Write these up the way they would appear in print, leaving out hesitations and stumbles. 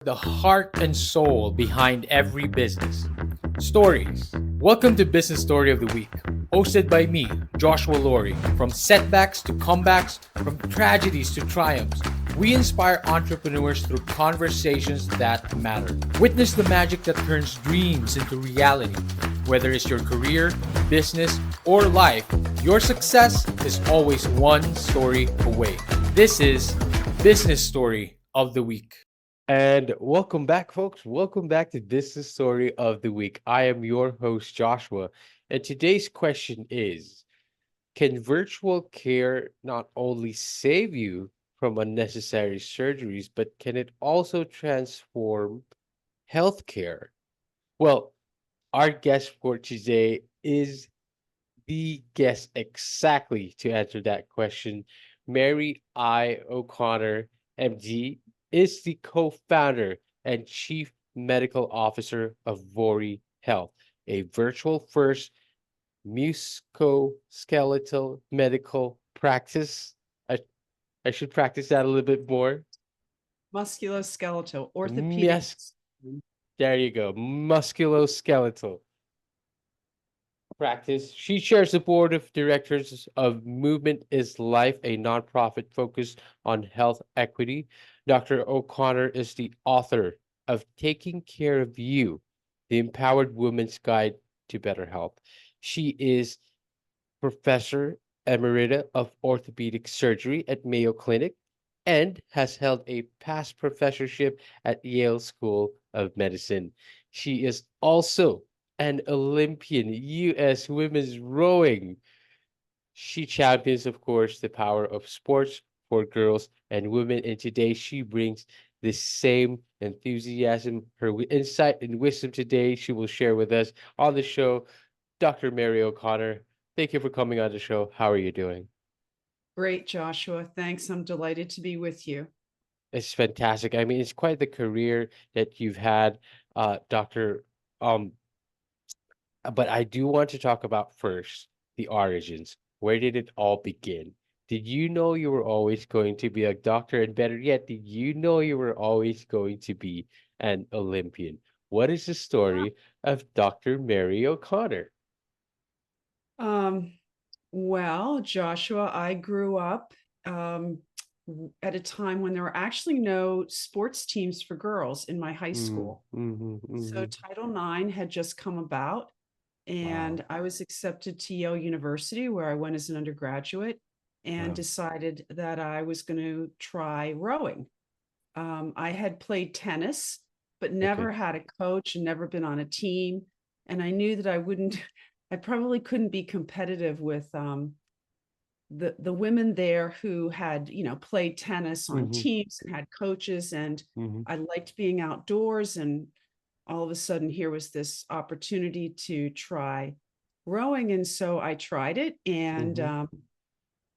the heart and soul behind every business. Stories. Welcome to Business Story of the Week, hosted by me, Joshua Laurie. From setbacks to comebacks, from tragedies to triumphs, we inspire entrepreneurs through conversations that matter. Witness the magic that turns dreams into reality. Whether it's your career, business, or life, your success is always one story away. This is Business Story of the Week. And welcome back, folks. Welcome back to Business Story of the Week. I am your host, Joshua. And today's question is: can virtual care not only save you from unnecessary surgeries, but can it also transform healthcare? Well, our guest for today is the guest exactly to answer that question. Mary I. O'Connor, MD, is the co founder and chief medical officer of Vori Health, a virtual first musculoskeletal medical practice. I, I should practice that a little bit more. Musculoskeletal orthopedic. Yes, there you go. Musculoskeletal practice. She shares the board of directors of Movement is Life, a nonprofit focused on health equity. Dr. O'Connor is the author of Taking Care of You, the Empowered Woman's Guide to Better Health. She is professor emerita of orthopedic surgery at Mayo Clinic and has held a past professorship at Yale School of Medicine. She is also an Olympian U.S. women's rowing. She champions, of course, the power of sports for girls and women. And today she brings the same enthusiasm, her insight and wisdom today she will share with us on the show. Dr. Mary O'Connor, thank you for coming on the show. How are you doing? Great, Joshua. Thanks. I'm delighted to be with you. It's fantastic. I mean, it's quite the career that you've had, Doctor. Um, but I do want to talk about first the origins. Where did it all begin? Did you know you were always going to be a doctor? And better yet, did you know you were always going to be an Olympian? What is the story of Dr. Mary O'Connor? Um, well, Joshua, I grew up at a time when there were actually no sports teams for girls in my high Mm, school. mhm, So mhm. Title IX had just come about, Wow. and I was accepted to Yale University, where I went as an undergraduate, and Wow. decided that I was going to try rowing. I had played tennis, but Okay. never had a coach and never been on a team. And I knew that I wouldn't, I probably couldn't be competitive with the women there who had, played tennis on Mhm, teams and had coaches. And mhm, I liked being outdoors. And all of a sudden, here was this opportunity to try rowing. And so I tried it. And mhm.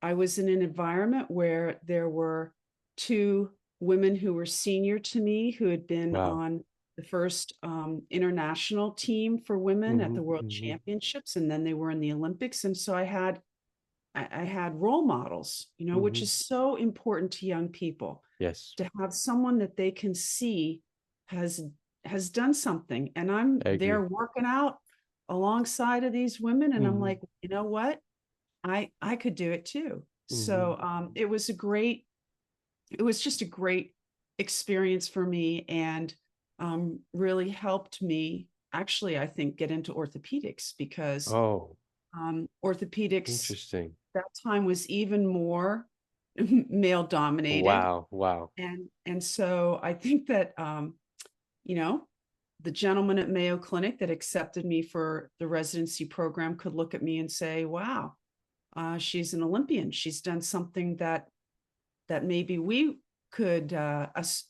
I was in an environment where there were two women who were senior to me who had been Wow. on the first international team for women at Mhm, the World mhm. Championships, and then they were in the Olympics. And so I had role models, which Mhm. is so important to young people, Yes, to have someone that they can see has has done something. And I'm I there agree. working out alongside of these women, and I'm Mhm, like, you know what? I could do it too. mhm. So it was just a great experience for me, and really helped me actually, I think, get into orthopedics, because Oh, orthopedics interesting. that time was even more male dominated. Wow, wow. And so I think that you know the gentleman at Mayo Clinic that accepted me for the residency program could look at me and say, wow, she's an Olympian. She's done something that maybe we could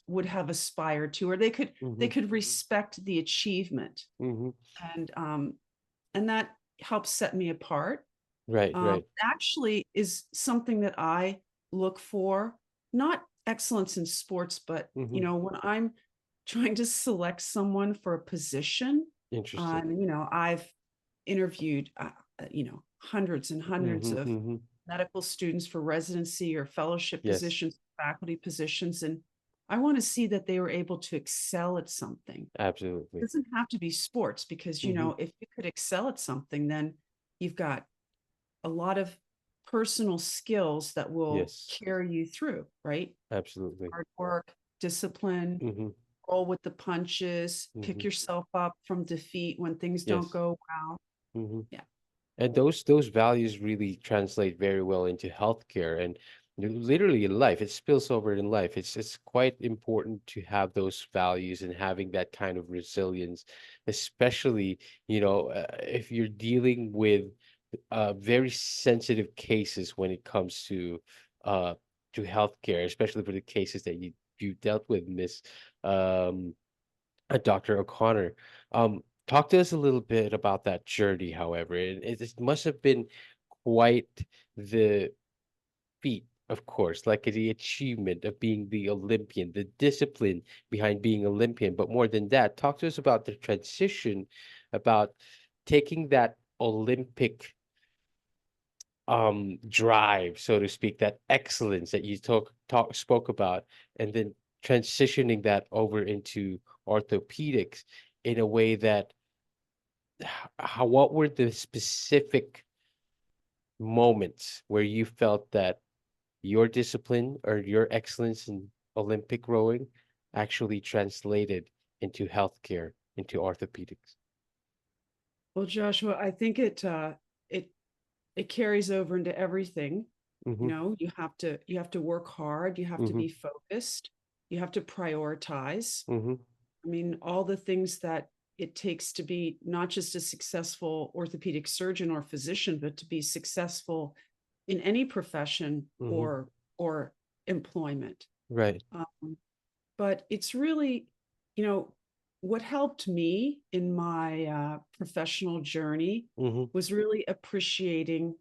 would have aspired to, or they Mhm, could respect the achievement, mhm. and um, and that helps set me apart. Right, right. Actually, is something that I look for, not excellence in sports, but Mhm. when I'm trying to select someone for a position, Interesting. I've interviewed hundreds and hundreds Mhm, of mhm. medical students for residency or fellowship Yes. positions, faculty positions. And I want to see that they were able to excel at something. It Absolutely. doesn't have to be sports because, Hmm. if you could excel at something, then you've got a lot of personal skills that will Yes, carry you through, right? absolutely. Hard work, discipline, Hmm. roll with the punches, pick Hmm. yourself up from defeat when things don't Yes. go well. Hmm. Yeah. And those values really translate very well into healthcare and literally in life. It spills over in life. It's quite important to have those values and having that kind of resilience, especially, if you're dealing with very sensitive cases when it comes uh to healthcare, especially for the cases that you dealt with, Miss um Dr. O'Connor. Talk to us a little bit about that journey, however. It must have been quite the feat, of course, like the achievement of being the Olympian, the discipline behind being Olympian. But more than that, talk to us about the transition, about taking that Olympic drive, so to speak, that excellence that you spoke about, and then transitioning that over into orthopedics in a way that how what were the specific moments where you felt that your discipline or your excellence in Olympic rowing actually translated into healthcare, into orthopedics? Well, Joshua, I think it it carries over into everything. Mm-hmm. You have to work hard, you have to Mm-hmm. be focused, you have to prioritize. Mm-hmm. I mean, all the things that it takes to be not just a successful orthopedic surgeon or physician, but to be successful in any profession Mm-hmm. or employment. Right. Um, but it's really, you know, what helped me in my professional journey Mm-hmm. was really appreciating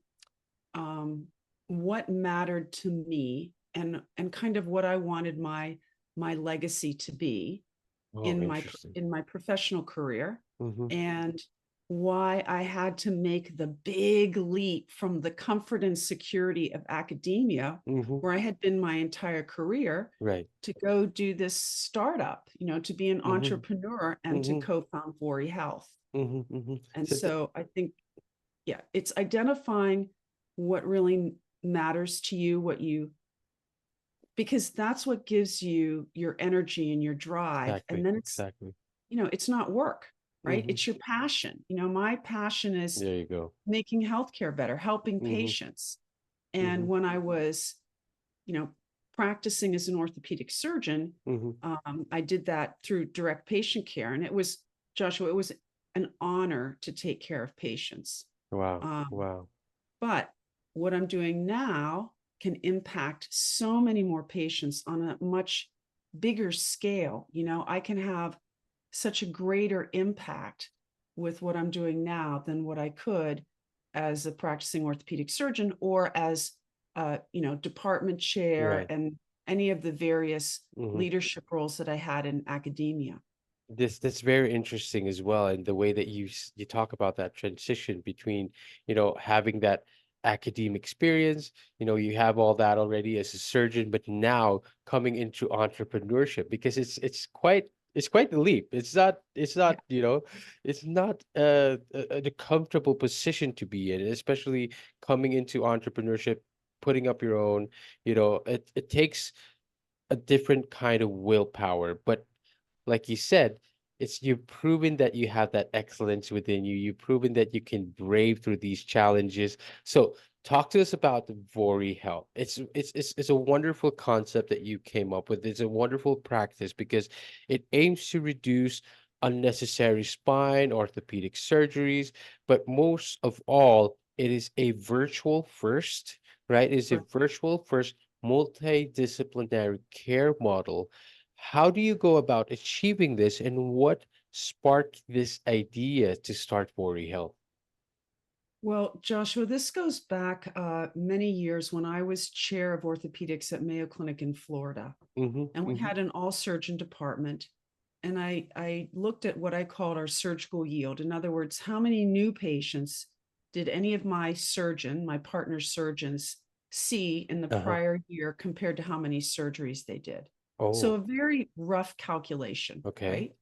um, what mattered to me and kind of what I wanted my legacy to be Oh, in interesting. my professional career, Mm-hmm. and why I had to make the big leap from the comfort and security of academia, Mm-hmm. where I had been my entire career, Right. to go do this startup, to be an Mm-hmm. entrepreneur and to Mm-hmm. co-found Vori Health. Mm-hmm. Mm-hmm. And So so I think, yeah, it's identifying what really matters to you, because that's what gives you your energy and your drive. And exactly, then exactly. it's not work, right? Mm-hmm. It's your passion. My passion is There you go. making healthcare better, helping Mm-hmm. patients. And Mm-hmm. when I was, you know, practicing as an orthopedic surgeon, Mm-hmm. I did that through direct patient care. And Joshua, it was an honor to take care of patients. Wow. Um, Wow. but what I'm doing now can impact so many more patients on a much bigger scale. I can have such a greater impact with what I'm doing now than what I could as a practicing orthopedic surgeon or as department chair Right. and any of the various Mm-hmm. leadership roles that I had in academia. That's very interesting as well, and the way that you talk about that transition between, having that academic experience, you have all that already as a surgeon, but now coming into entrepreneurship because it's quite the leap. Yeah. It's not a comfortable position to be in, especially coming into entrepreneurship, putting up your own, it takes a different kind of willpower, but like you said, you've proven that you have that excellence within you. You've proven that you can brave through these challenges. So talk to us about the Vori Health. It's a wonderful concept that you came up with. It's a wonderful practice because it aims to reduce unnecessary spine orthopedic surgeries, but most of all, it is a virtual first, right? It's a virtual first multidisciplinary care model. How do you go about achieving this, and what sparked this idea to start Vori Health? Well, Joshua, this goes back many years when I was chair of orthopedics at Mayo Clinic in Florida. Mm-hmm, And we mm-hmm, had an all surgeon department. And I looked at what I called our surgical yield. In other words, how many new patients did any of my partner surgeons, see in the uh-huh, prior year compared to how many surgeries they did? So Oh, a very rough calculation, okay. right?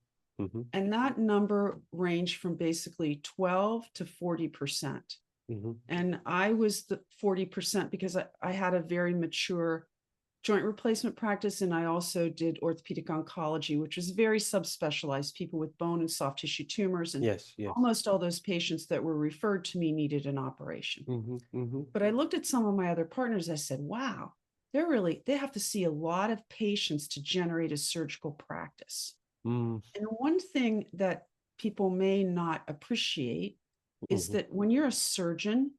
Mm-hmm. And that number ranged from basically 12 to 40%. Mm-hmm. And I was the 40% because I had a very mature joint replacement practice. And I also did orthopedic oncology, which was very subspecialized, people with bone and soft tissue tumors. And Yes, yes. almost all those patients that were referred to me needed an operation. Mm-hmm. Mm-hmm. But I looked at some of my other partners. I said, wow, they have to see a lot of patients to generate a surgical practice. Mm, And one thing that people may not appreciate is mm-hmm. that when you're a surgeon,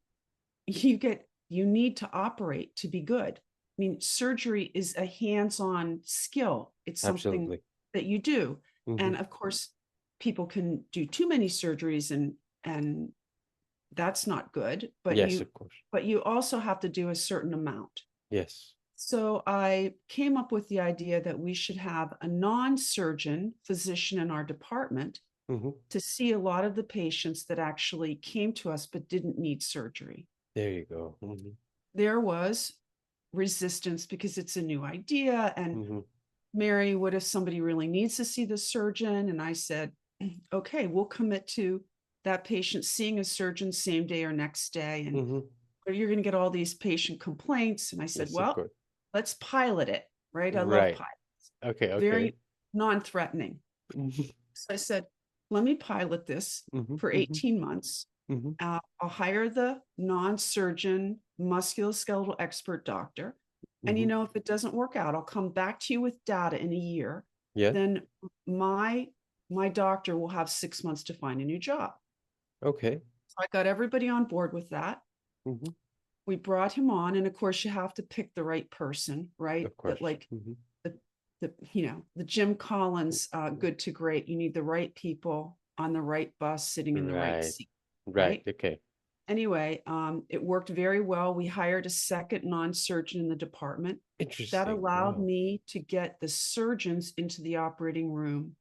you need to operate to be good. I mean, surgery is a hands-on skill. It's something Absolutely. that you do. Mm-hmm. And of course, people can do too many surgeries and that's not good, Yes, of course. but you also have to do a certain amount. Yes. So I came up with the idea that we should have a non-surgeon physician in our department Mm-hmm. to see a lot of the patients that actually came to us but didn't need surgery. There you go. Mm-hmm. There was resistance because it's a new idea. And Mm-hmm. Mary, what if somebody really needs to see the surgeon? And I said, okay, we'll commit to that patient seeing a surgeon same day or next day. And Mm-hmm. you're going to get all these patient complaints. And I said, Yes, of well, course. let's pilot it, right? I love Right. pilots, Okay, okay. very non-threatening. Mm-hmm. So I said, let me pilot this Mm-hmm. for Mm-hmm. 18 months. Mm-hmm. I'll hire the non-surgeon musculoskeletal expert doctor. And Mm-hmm. if it doesn't work out, I'll come back to you with data in a year. Yeah. Then my doctor will have 6 months to find a new job. Okay. So I got everybody on board with that. Mm-hmm. We brought him on, and of course, you have to pick the right person, right? Of course. That like Mm-hmm. the Jim Collins, good to great. You need the right people on the right bus, sitting in the right Right. seat, Right. right? Okay. Anyway, it worked very well. We hired a second non-surgeon in the department. That Interesting. allowed Wow. me to get the surgeons into the operating room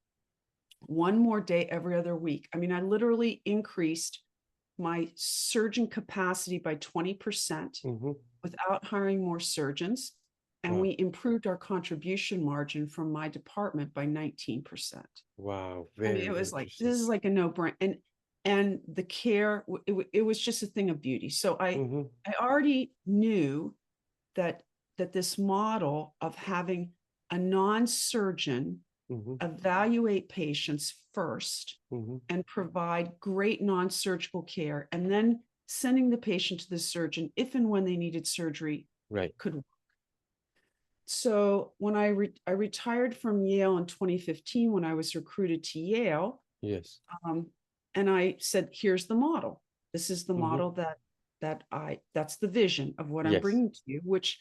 one more day every other week. I mean, I literally increased my surgeon capacity by 20% Mm-hmm. without hiring more surgeons. And Wow. we improved our contribution margin from my department by 19%. Wow. I mean, it Very was like, interesting. this is like a no-brainer. And the care, it was just a thing of beauty. So Mm-hmm. I already knew that this model of having a non-surgeon Mm-hmm. evaluate patients first Mm-hmm. and provide great non-surgical care, and then sending the patient to the surgeon if and when they needed surgery Right. could work. So when I retired from Yale in 2015, when I was recruited to Yale, Yes. and I said, here's the model. This is the Mm-hmm. model that's the vision of what I'm Yes. bringing to you, which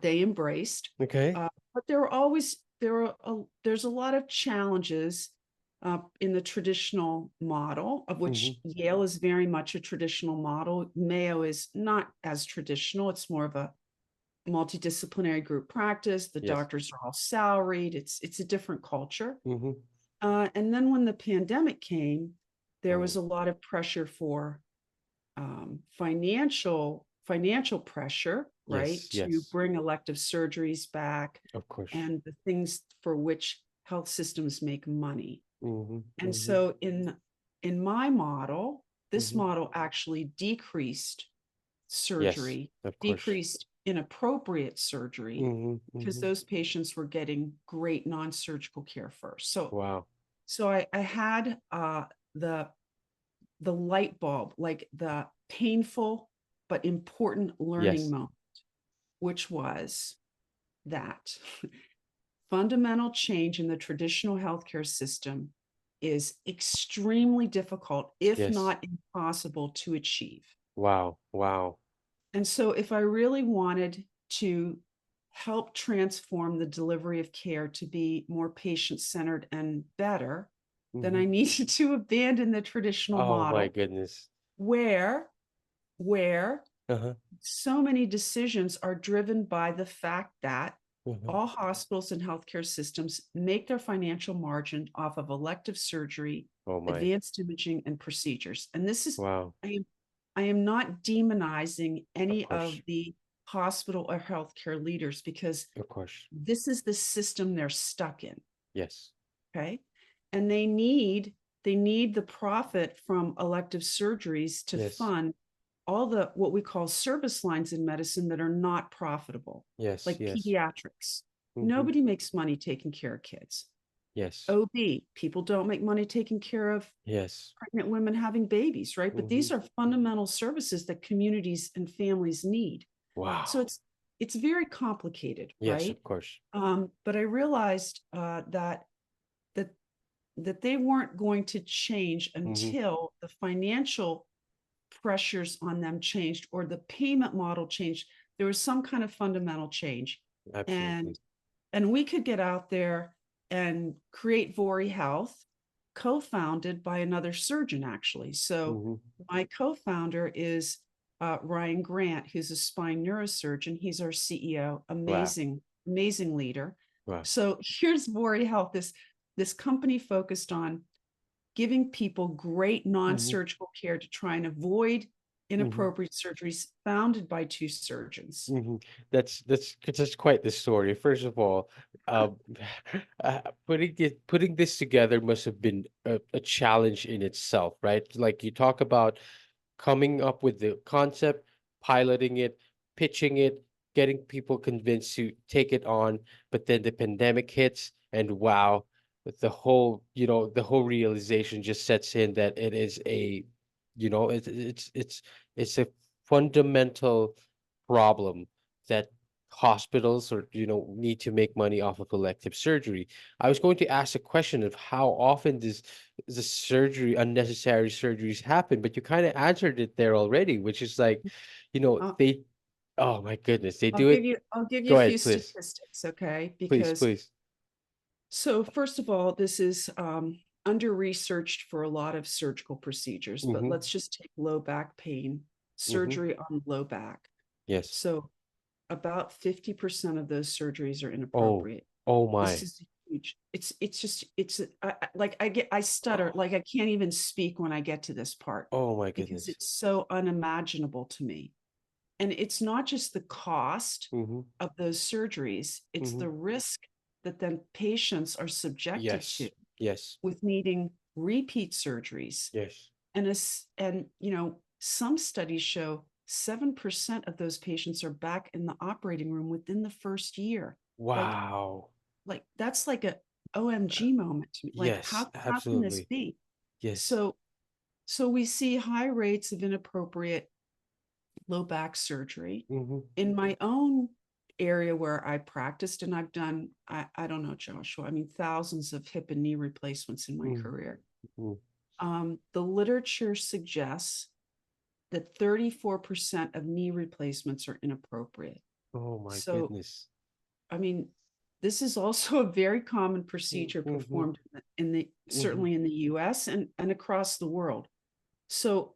they embraced. Okay. But there's a lot of challenges in the traditional model, of which Mm-hmm. Yale is very much a traditional model. Mayo is not as traditional. It's more of a multidisciplinary group practice. The Yes. doctors are all salaried. It's a different culture. Mm-hmm. And then when the pandemic came, there was Oh, a lot of pressure for financial pressure, right, yes. to Yes. bring elective surgeries back Of course. and the things for which health systems make money. Mm-hmm. And Mm-hmm. so in my model, this Mm-hmm. model actually decreased Yes. surgery, Of course. decreased inappropriate surgery, Mm-hmm. because Mm-hmm. those patients were getting great non-surgical care first. Wow. So I had the light bulb, like the painful but important learning Yes. moment, which was that fundamental change in the traditional healthcare system is extremely difficult, if Yes. not impossible, to achieve. Wow. Wow. And so, if I really wanted to help transform the delivery of care to be more patient centered and better, then Mm-hmm. I needed to abandon the traditional Oh my model goodness. where where Uh-huh. so many decisions are driven by the fact that Uh-huh. all hospitals and healthcare systems make their financial margin off of elective surgery, Oh my. advanced imaging, and procedures. And this is, Wow. I am not demonizing Of any of course. the hospital or healthcare leaders, because Of course. this is the system they're stuck in. Yes. Okay. And they need the profit from elective surgeries to Yes. fund all the what we call service lines in medicine that are not profitable, Yes. like Yes. pediatrics. Mm-hmm. Nobody makes money taking care of kids. Yes. OB, people don't make money taking care of Yes. pregnant women having babies, right? But Mm-hmm. these are fundamental services that communities and families need. So Wow. it's very complicated, Yes, right? of course. But I realized that that they weren't going to change Mm-hmm. until the financial pressures on them changed or the payment model changed. There was some kind of fundamental change, and Absolutely. we could get out there and create Vori Health, co-founded by another surgeon, actually. So Mm-hmm. my co-founder is Ryan Grant, who's a spine neurosurgeon. He's our CEO, Wow. amazing leader. Wow. So here's Vori Health, this company focused on giving people great Mm-hmm. non-surgical care to try and avoid Mm-hmm. inappropriate surgeries, founded by two surgeons. Mm-hmm. That's quite the story. First of all, um, putting this together must have been a challenge in itself, right? Like you talk about coming up with the concept, piloting it, pitching it, getting people convinced to take it on, but then the pandemic hits, and wow, the whole realization just sets in that it is a, it's a fundamental problem that hospitals or need to make money off of elective surgery. I was going to ask a question of how often does the unnecessary surgeries happen, but you kind of answered it there already, which is like, Uh, they, oh my goodness, they do it. I'll give you Go a few ahead, please. statistics, okay? Please, Because please. so first of all, this is under researched for a lot of surgical procedures, but Mm-hmm. let's just take low back pain, Mm-hmm. surgery on low back. Yes. So about 50% of those surgeries are Oh, inappropriate. oh This my. is huge. It's just like I stutter, Oh, like I can't even speak when I get to this part, oh my because goodness. it's so unimaginable to me. And it's not just the cost Mm-hmm. of those surgeries, it's Mm-hmm. the risk that then patients are subjected to Yes. Yes. with needing repeat surgeries. Yes. And some studies show 7% of those patients are back in the operating room within the first year. Like Wow. that's like a OMG moment to me. Like Yes, how can this absolutely. be? Yes. So we see high rates of inappropriate low back surgery. Mm-hmm. In my own area where I practiced, and I've done, I don't know, Joshua, I mean, thousands of hip and knee replacements in my career. Mm-hmm. The literature suggests that 34% of knee replacements are inappropriate. Oh my So, goodness. I mean, this is also a very common procedure Mm-hmm. performed in the Mm-hmm. certainly in the US and across the world. So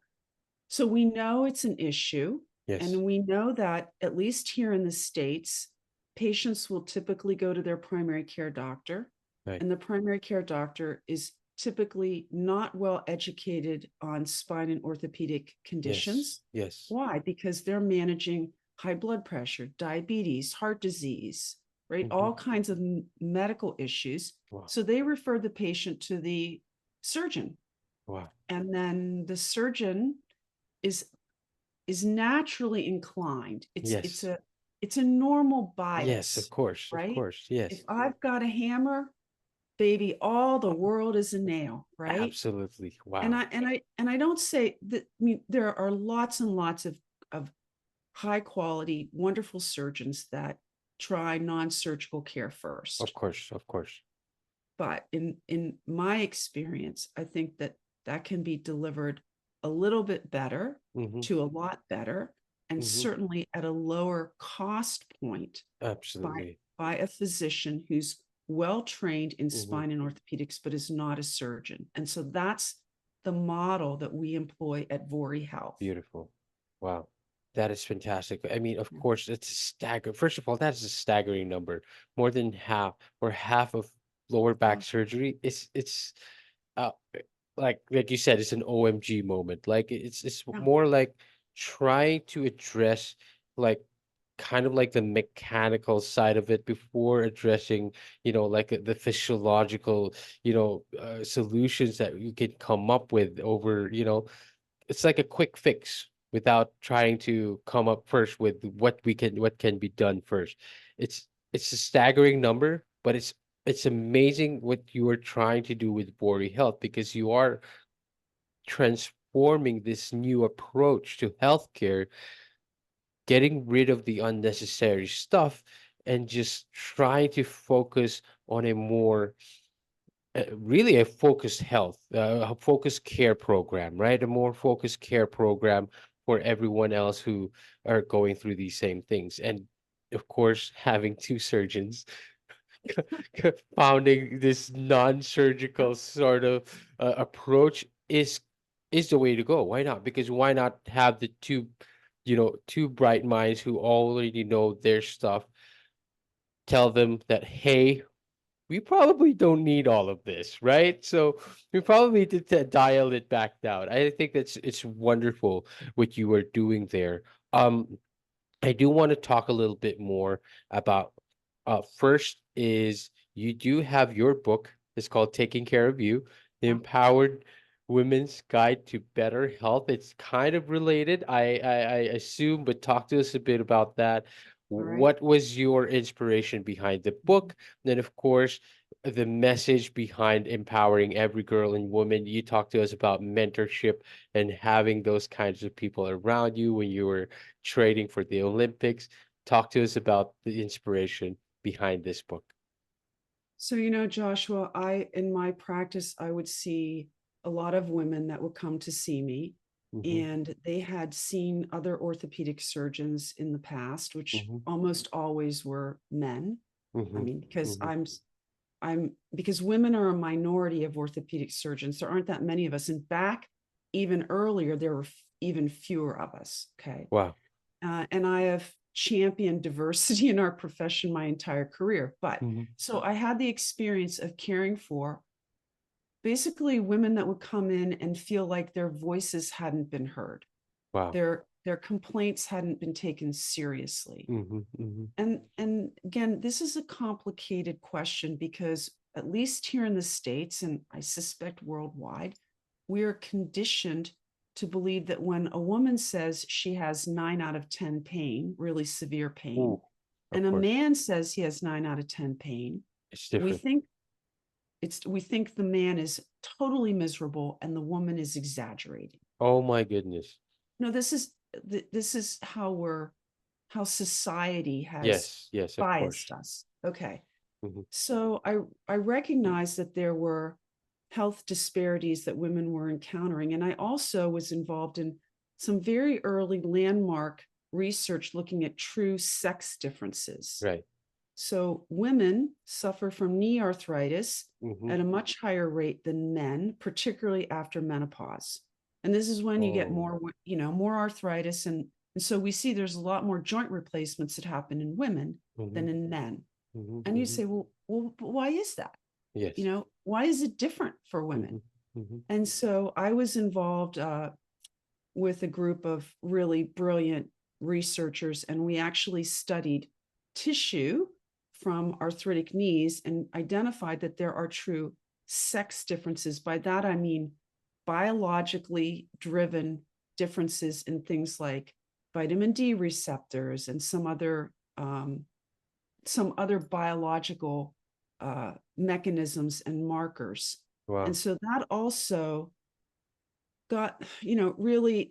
we know it's an issue, Yes. and we know that at least here in the States, patients will typically go to their primary care doctor, Right. and the primary care doctor is typically not well educated on spine and orthopedic Yes. conditions. Yes. Why? Because they're managing high blood pressure, diabetes, heart disease, right? Mm-hmm. All kinds of medical issues. Wow. So they refer the patient to the surgeon, Wow. and then the surgeon is naturally inclined. Yes. It's a normal Yes, of bias, course. Of right? course. If Yes. I've got a hammer, baby, all the Uh, world is a nail, right? Absolutely. And Wow. I don't say that. I mean, there are lots and lots of high quality, wonderful surgeons that try non-surgical care Of first. course. Of course. But in my experience, I think that that can be delivered a little bit better Mm-hmm. to a lot better, and Mm-hmm. certainly at a lower cost point by Absolutely. a physician who's well trained in Mm-hmm. spine and orthopedics but is not a surgeon. And so that's the model that we employ at Vori Health. Beautiful. Wow. That is fantastic. I mean, of course, it's a First of all, that is a staggering number. More than half, or half of lower back Yeah. surgery. It's uh like you said, it's an OMG moment. Like it's Yeah. more like trying to address like kind of like the mechanical side of it before addressing, like the physiological, solutions that you can come up with over, it's like a quick fix without trying to come up first with what can be done first. It's a staggering number, but it's amazing what you are trying to do with Vori Health, because you are transforming this new approach to healthcare, getting rid of the unnecessary stuff and just trying to focus on a more really a focused health, a focused care program, right? A more focused care program for everyone else who are going through these same things. And of course, having two surgeons founding this non-surgical sort of approach is the way to go. Why not? Because why not have the two bright minds who already know their stuff, tell them that, hey, we probably don't need all of this, right? So we probably need to dial it back down. I think it's wonderful what you are doing there. Um, I do want to talk a little bit more about first is you do have your book. It's called Taking Care of You, The Yeah. Empowered Women's Guide to Better Health. It's kind of related, I assume, but talk to us a bit about that. All right. What was your inspiration behind the book? Then, of course, the message behind empowering every girl and woman. You talked to us about mentorship and having those kinds of people around you when you were training for the Olympics. Talk to us about the inspiration behind this book. So, Joshua, in my practice, I would see a lot of women that would come to see me, Mm-hmm, and they had seen other orthopedic surgeons in the past, which mm-hmm, almost always were men. I mm-hmm, mean, because mm-hmm. because women are a minority of orthopedic surgeons. There aren't that many of us. And back even earlier, there were even fewer of us. Okay. Wow. And I have championed diversity in our profession my entire career. But Mm-hmm. so I had the experience of caring for basically women that would come in and feel like their voices hadn't been heard. Wow. Their complaints hadn't been taken seriously. Mm-hmm, mm-hmm, And again, this is a complicated question because at least here in the States, and I suspect worldwide, we are conditioned to believe that when a woman says she has 9 out of 10 pain, really severe pain, ooh, of and a course. man says he has 9 out of 10 pain, It's we different. think we think the man is totally miserable and the woman is exaggerating. Oh my goodness. No, this is how society has Yes, yes, of course. biased us. Okay. Mm-hmm, So I recognized that there were health disparities that women were encountering. And I also was involved in some very early landmark research looking at true sex differences. right. So women suffer from knee arthritis Mm-hmm. at a much higher rate than men, particularly after menopause. And this is when you get Oh. more arthritis. And so we see there's a lot more joint replacements that happen in women Mm-hmm, than in men. mm-hmm, And you mm-hmm. say, well, why is that? Yes. Why is it different for Mm-hmm, women? mm-hmm. And so I was involved with a group of really brilliant researchers, and we actually studied tissue from arthritic knees and identified that there are true sex differences. By that, I mean biologically driven differences in things like vitamin D receptors and some other biological mechanisms and markers. And Wow. so that also got, really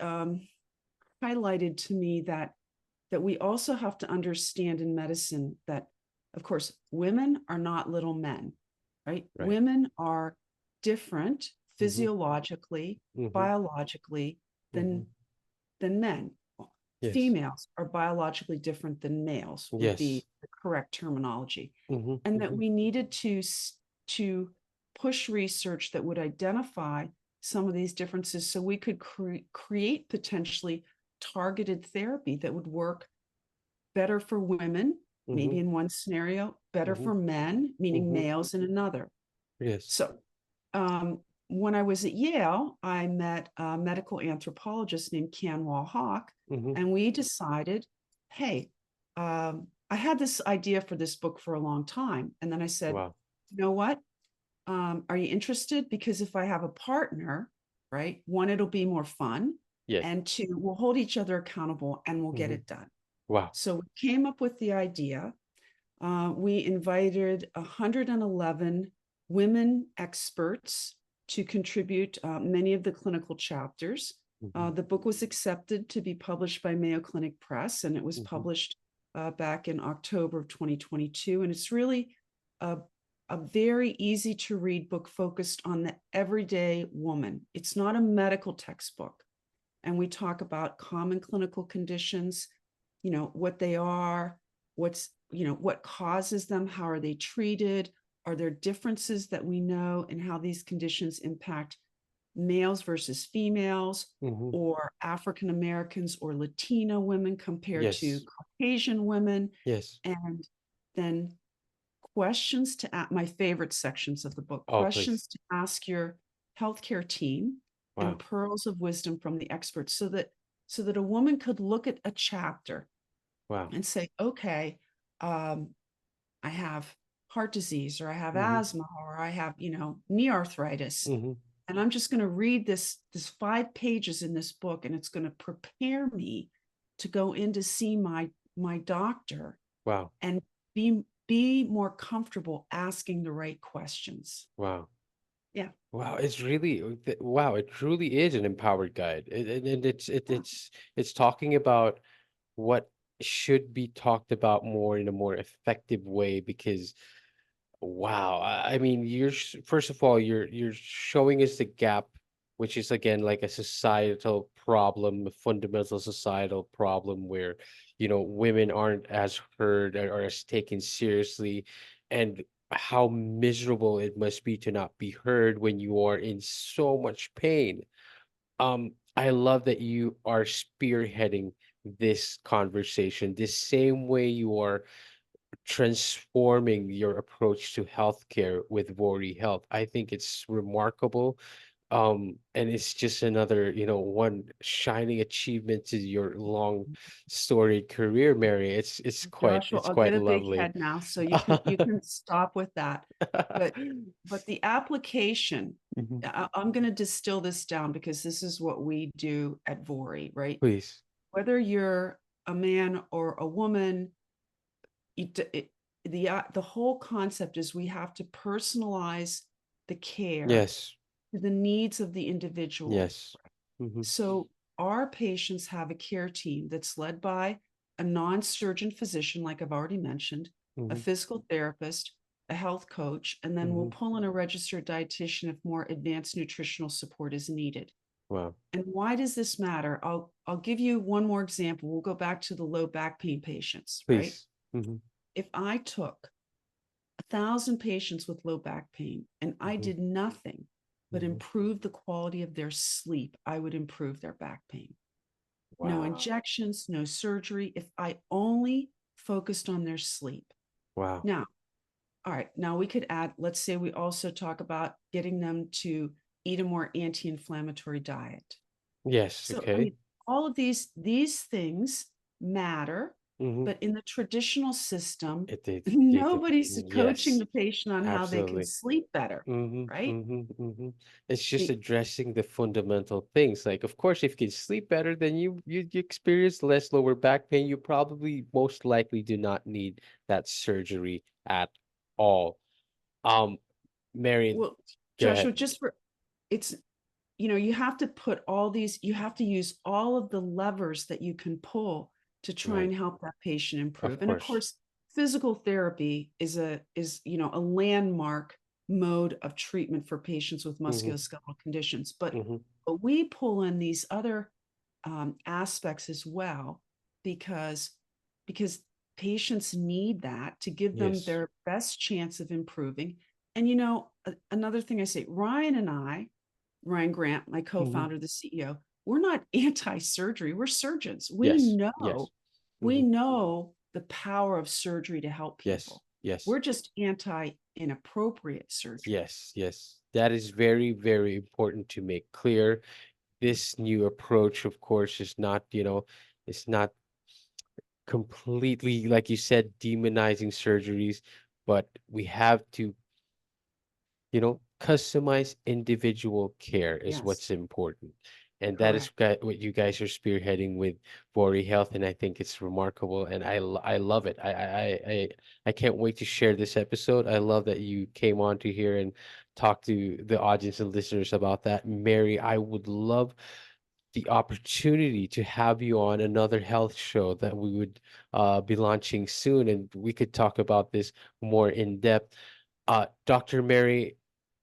highlighted to me that we also have to understand in medicine that, of course, women are not little men, right? Right. Women are different Mm-hmm, physiologically, mm-hmm, biologically mm-hmm. than men. Yes. Females are biologically different than males would Yes. be the correct terminology. Mm-hmm, And that mm-hmm. we needed to push research that would identify some of these differences so we could create potentially targeted therapy that would work better for women, Mm-hmm, maybe in one scenario, better mm-hmm, for men, meaning mm-hmm. males in another. Yes. So when I was at Yale, I met a medical anthropologist named Canwall Hawk, Mm-hmm, and we decided, hey, I had this idea for this book for a long time. And then I said, Wow. you know what? Are you interested? Because if I have a partner, right, one, it'll be more fun. Yes. And two, we'll hold each other accountable and we'll get Hmm. it done. Wow. So we came up with the idea. We invited 111 women experts to contribute many of the clinical chapters. Hmm. The book was accepted to be published by Mayo Clinic Press, and it was Hmm. published back in October of 2022. And it's really a, a very easy to read book focused on the everyday woman. It's not a medical textbook. And we talk about common clinical conditions, what they are, what causes them, how are they treated, are there differences that we know in how these conditions impact males versus females, Hmm. or African Americans or Latino women compared to Yes. Caucasian women. Yes. And then questions to my favorite sections of the book, Oh, please. questions to ask your healthcare team, and Wow. pearls of wisdom from the experts, so that a woman could look at a chapter Wow. and say, okay, um, I have heart disease, or I have Hmm. asthma, or I have, knee arthritis. Hmm. And I'm just going to read this 5 pages in this book, and it's going to prepare me to go in to see my doctor Wow. and be more comfortable asking the right questions. Wow. Yeah. Wow, it's really wow, it truly is an empowered guide. And it's talking about what should be talked about more in a more effective way because wow, I mean, first of all, you're showing us the gap, which is again like a societal problem, a fundamental societal problem where, women aren't as heard or as taken seriously, and how miserable it must be to not be heard when you are in so much pain. I love that you are spearheading this conversation, the same way you are transforming your approach to healthcare with Vori Health. I think it's remarkable. And it's just another, one shining achievement to your long storied career, Mary. Joshua, It's I'll quite get a big lovely. head now, so you can stop with that. But the application, Mhm. I'm going to distill this down because this is what we do at Vori, right? Please. Whether you're a man or a woman, the whole concept is we have to personalize the care Yes. to the needs of the individual. Yes. Hmm. So our patients have a care team that's led by a non-surgeon physician, like I've already mentioned, a Hmm. physical therapist, a health coach, and then we'll Hmm. pull in a registered dietitian if more advanced nutritional support is needed. Wow. And why does this matter? I'll give you one more example. We'll go back to the low back pain patients, right? Please. Hmm. If I took 1,000 patients with low back pain and I Hmm. did nothing but Hmm. improve the quality of their sleep, I would improve their back pain. No Wow. injections, no surgery, if I only focused on their sleep. Wow. Now, all right, now we could add, let's say we also talk about getting them to eat a more anti-inflammatory diet. Yes. So, I Okay. mean, all of these things matter, Hmm. but in the traditional system, It nobody's coaching yes. the patient on how they can Absolutely. sleep better, Mhm, right? mhm, mhm. It's just The addressing the fundamental things. Like, of course, if you can sleep better, then you experience less lower back pain. You probably most likely do not need that surgery at all. Um, Mary, well, go Joshua, ahead. just for it's you have to you have to use all of the levers that you can pull to try Right. and help that patient Of improve. And of course. course, physical therapy is a landmark mode of treatment for patients with Hmm. musculoskeletal conditions. But Hmm. we pull in these other aspects as well, because because patients need that to give them Yes. their best chance of improving. And another thing I say, Ryan Grant, my Hmm. co-founder, the CEO, we're not anti-surgery. We're surgeons. We Yes. Yes. know, we Hmm. know the power of surgery to help Yes. people. Yes. We're just anti-inappropriate surgery. Yes. Yes. That is very, very important to make clear. This new approach, of course, is not, it's not completely, like you said, demonizing surgeries, but we have to, customize individual care is Yes, what's important. And that is correct. what you guys are spearheading with Vori Health, and I think it's remarkable, and I love it. I can't wait to share this episode. I love that you came on to here and talk to the audience and listeners about that. Mary, I would love the opportunity to have you on another health show that we would be launching soon, and we could talk about this more in depth. Dr. Mary,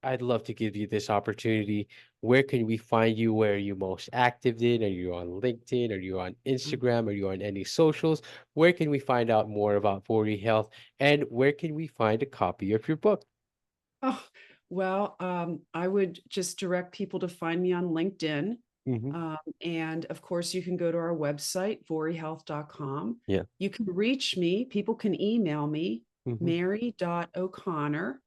I'd love to give you this opportunity. Where can we find you? Where are you most active in? Are you on LinkedIn? Are you on Mm. Instagram? Are you on any socials? Where can we find out more about Vori Health? And where can we find a copy of your book? Oh, well, I would just direct people to find me on LinkedIn. Hmm. And of course, you can go to our website, vorihealth.com. Yeah. You can reach me. People can email me, Hmm. mary.o'connor,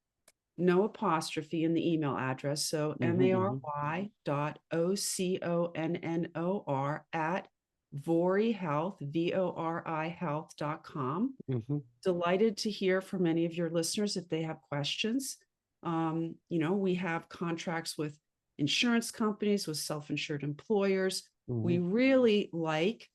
no apostrophe in the email address. So Hmm. Hmm. mary.oconnor at Vori Health, VORI health.com. Hmm. Delighted to hear from any of your listeners if they have questions. We have contracts with insurance companies, with self-insured employers. Hmm. We really like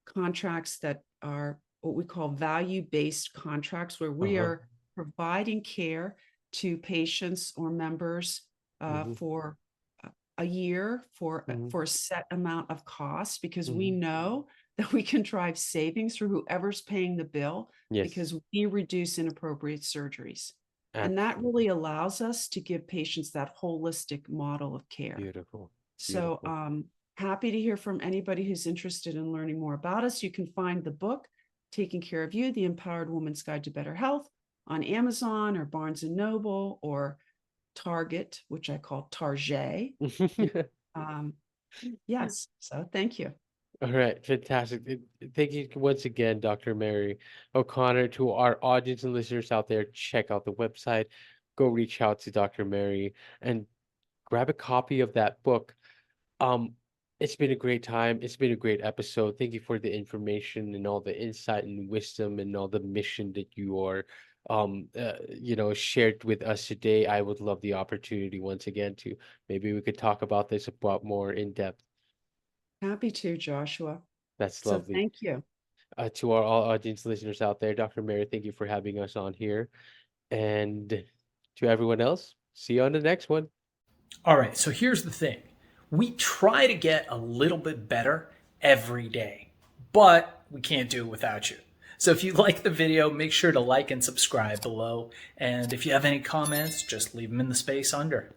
contracts that are what we call value-based contracts, where we Uh-huh. are providing care to patients or members Hmm. for a year Hmm. for a set amount of cost, because we Hmm. know that we can drive savings through whoever's paying the bill, Yes, because we reduce inappropriate surgeries. And that absolutely. really allows us to give patients that holistic model of care. Beautiful. So, Beautiful. happy to hear from anybody who's interested in learning more about us. You can find the book, Taking Care of You, The Empowered Woman's Guide to Better Health, on Amazon or Barnes and Noble or Target, which I call Target. You um, yes. So thank you. All right, fantastic. Thank you once again, Dr. Mary O'Connor. To our audience and listeners out there, check out the website. Go reach out to Dr. Mary and grab a copy of that book. Um, it's been a great time. It's been a great episode. Thank you for the information and all the insight and wisdom and all the mission that you are, shared with us today. I would love the opportunity once again to maybe we could talk about this about more in depth. Happy to, Joshua. That's So lovely. thank you. To our all audience listeners out there, Dr. Mary, thank you for having us on here. And to everyone else, see you on the next one. All right, so here's the thing. We try to get a little bit better every day, but we can't do it without you. So if you like the video, make sure to like and subscribe below. And if you have any comments, just leave them in the space under.